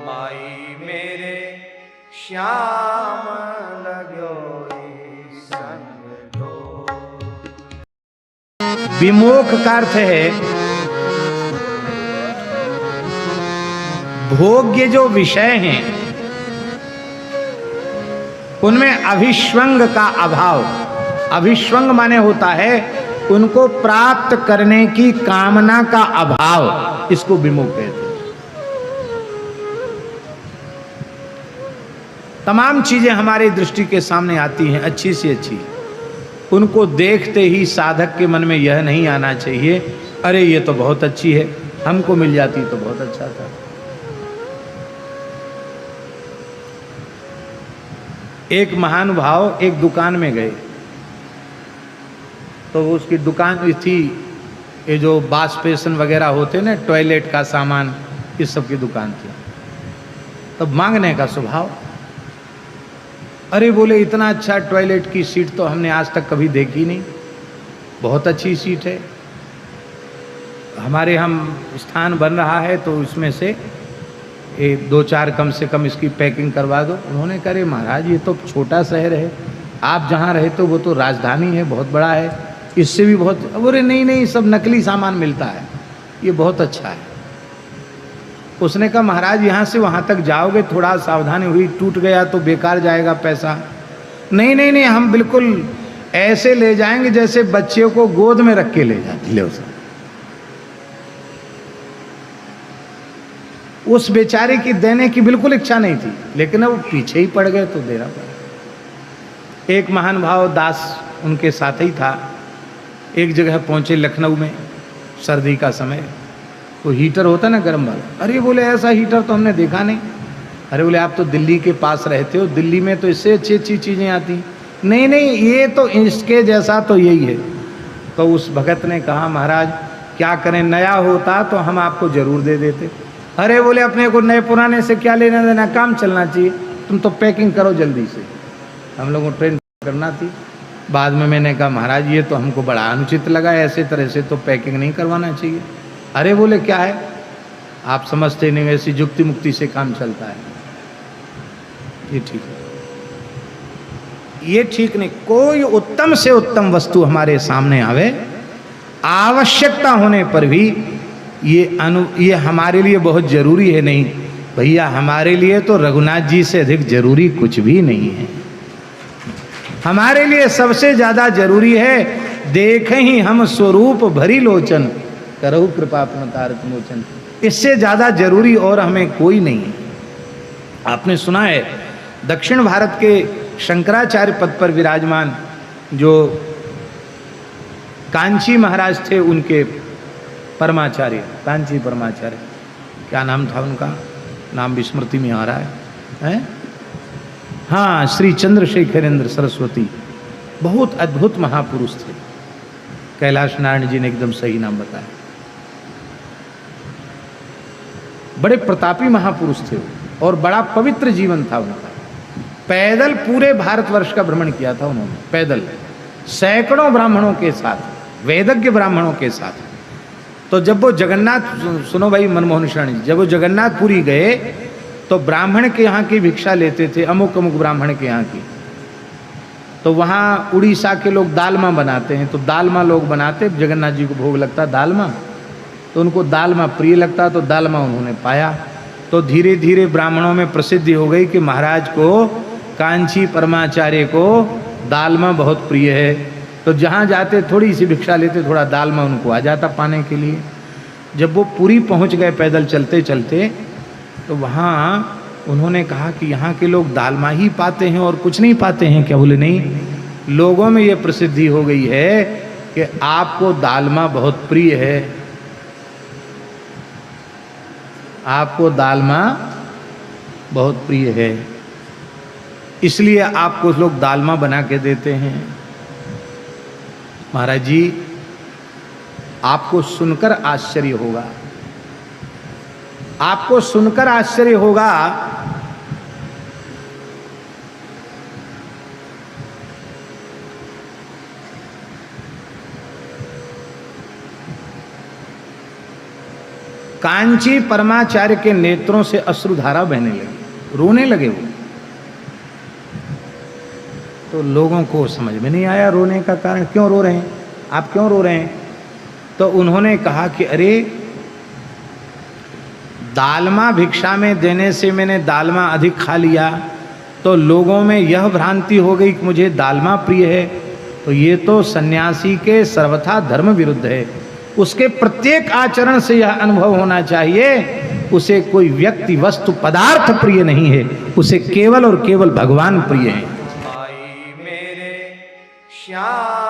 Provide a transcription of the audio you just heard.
माई मेरे श्याम लगो संग दो। विमोख का अर्थ है भोग्य जो विषय हैं उनमें अभिष्वंग का अभाव। अभिष्वंग माने होता है उनको प्राप्त करने की कामना का अभाव, इसको विमोख कहते हैं। तमाम चीजें हमारी दृष्टि के सामने आती हैं अच्छी से अच्छी, उनको देखते ही साधक के मन में यह नहीं आना चाहिए अरे ये तो बहुत अच्छी है, हमको मिल जाती तो बहुत अच्छा था। एक महानुभाव एक दुकान में गए तो उसकी दुकान थी, ये जो बास बेसन वगैरह होते ना, टॉयलेट का सामान, इस सब की दुकान थी। तब मांगने का स्वभाव, अरे बोले इतना अच्छा टॉयलेट की सीट तो हमने आज तक कभी देखी नहीं, बहुत अच्छी सीट है, हमारे हम स्थान बन रहा है तो इसमें से एक दो चार कम से कम इसकी पैकिंग करवा दो। उन्होंने कहा अरे महाराज ये तो छोटा शहर है, आप जहाँ रहते हो वो तो राजधानी है, बहुत बड़ा है, इससे भी बहुत। बोले नहीं नहीं सब नकली सामान मिलता है, ये बहुत अच्छा है। उसने कहा महाराज यहाँ से वहाँ तक जाओगे थोड़ा सावधानी हुई, टूट गया तो बेकार जाएगा पैसा। नहीं नहीं नहीं हम बिल्कुल ऐसे ले जाएंगे जैसे बच्चे को गोद में रख के ले जाते। ले उस बेचारे की देने की बिल्कुल इच्छा नहीं थी, लेकिन अब पीछे ही पड़ गए तो देना पड़ा। एक महान भाव दास उनके साथ ही था। एक जगह पहुंचे लखनऊ में, सर्दी का समय, वो हीटर होता ना गर्म वाला। अरे बोले ऐसा हीटर तो हमने देखा नहीं। अरे बोले आप तो दिल्ली के पास रहते हो, दिल्ली में तो इससे अच्छी अच्छी चीज़ें आती। नहीं नहीं ये तो इसके जैसा तो यही है। तो उस भगत ने कहा महाराज क्या करें, नया होता तो हम आपको जरूर दे देते। अरे बोले अपने को नए पुराने से क्या लेना देना, काम चलना चाहिए, तुम तो पैकिंग करो जल्दी से। हम लोगों को ट्रेन करना थी। बाद में मैंने कहा महाराज ये तो हमको बड़ा अनुचित लगा, ऐसे तरह से तो पैकिंग नहीं करवाना चाहिए। अरे बोले क्या है, आप समझते नहीं, ऐसी युक्ति मुक्ति से काम चलता है। ये ठीक है, ये ठीक नहीं। कोई उत्तम से उत्तम वस्तु हमारे सामने आवे, आवश्यकता होने पर भी ये हमारे लिए बहुत जरूरी है नहीं भैया, हमारे लिए तो रघुनाथ जी से अधिक जरूरी कुछ भी नहीं है। हमारे लिए सबसे ज्यादा जरूरी है देखें ही हम स्वरूप भरी लोचन, करहु कृपा अपनतारत मोचन। इससे ज्यादा जरूरी और हमें कोई नहीं है। आपने सुना है दक्षिण भारत के शंकराचार्य पद पर विराजमान जो कांची महाराज थे, उनके परमाचार्य, कांची परमाचार्य, क्या नाम था उनका, नाम विस्मृति में आ रहा है? हाँ, श्री चंद्रशेखरेंद्र सरस्वती, बहुत अद्भुत महापुरुष थे। कैलाश नारायण जी ने एकदम सही नाम बताया। बड़े प्रतापी महापुरुष थे और बड़ा पवित्र जीवन था उनका। पैदल पूरे भारतवर्ष का भ्रमण किया था उन्होंने, पैदल, सैकड़ों ब्राह्मणों के साथ, वेदज्ञ ब्राह्मणों के साथ। तो जब वो जगन्नाथ, सुनो भाई मनमोहन शरण जी, जब वो जगन्नाथपुरी गए तो ब्राह्मण के यहाँ की भिक्षा लेते थे, अमुक अमुक ब्राह्मण के यहाँ की। तो वहाँ उड़ीसा के लोग दालमा बनाते हैं, तो दालमा लोग बनाते, जगन्नाथ जी को भोग लगता दालमा, तो उनको दालमा प्रिय लगता, तो दालमा उन्होंने पाया। तो धीरे धीरे ब्राह्मणों में प्रसिद्धि हो गई कि महाराज को, कांची परमाचार्य को दालमा बहुत प्रिय है। तो जहाँ जाते थोड़ी सी भिक्षा लेते, थोड़ा दालमा उनको आ जाता पाने के लिए। जब वो पुरी पहुँच गए पैदल चलते चलते, तो वहाँ उन्होंने कहा कि यहाँ के लोग दालमा ही पाते हैं और कुछ नहीं पाते हैं क्या? बोले नहीं, लोगों में ये प्रसिद्धि हो गई है कि आपको दालमा बहुत प्रिय है, आपको दालमा बहुत प्रिय है, इसलिए आपको लोग दालमा बना के देते हैं। महाराज जी आपको सुनकर आश्चर्य होगा, आपको सुनकर आश्चर्य होगा कांची परमाचार्य के नेत्रों से अश्रुधारा बहने लगी, रोने लगे वो। तो लोगों को समझ में नहीं आया रोने का कारण, क्यों रो रहे हैं आप, क्यों रो रहे हैं? तो उन्होंने कहा कि अरे दालमा भिक्षा में देने से मैंने दालमा अधिक खा लिया, तो लोगों में यह भ्रांति हो गई कि मुझे दालमा प्रिय है। तो ये तो सन्यासी के सर्वथा धर्म विरुद्ध है। उसके प्रत्येक आचरण से यह अनुभव होना चाहिए, उसे कोई व्यक्ति वस्तु पदार्थ प्रिय नहीं है, उसे केवल और केवल भगवान प्रिय है। मेरे श्याम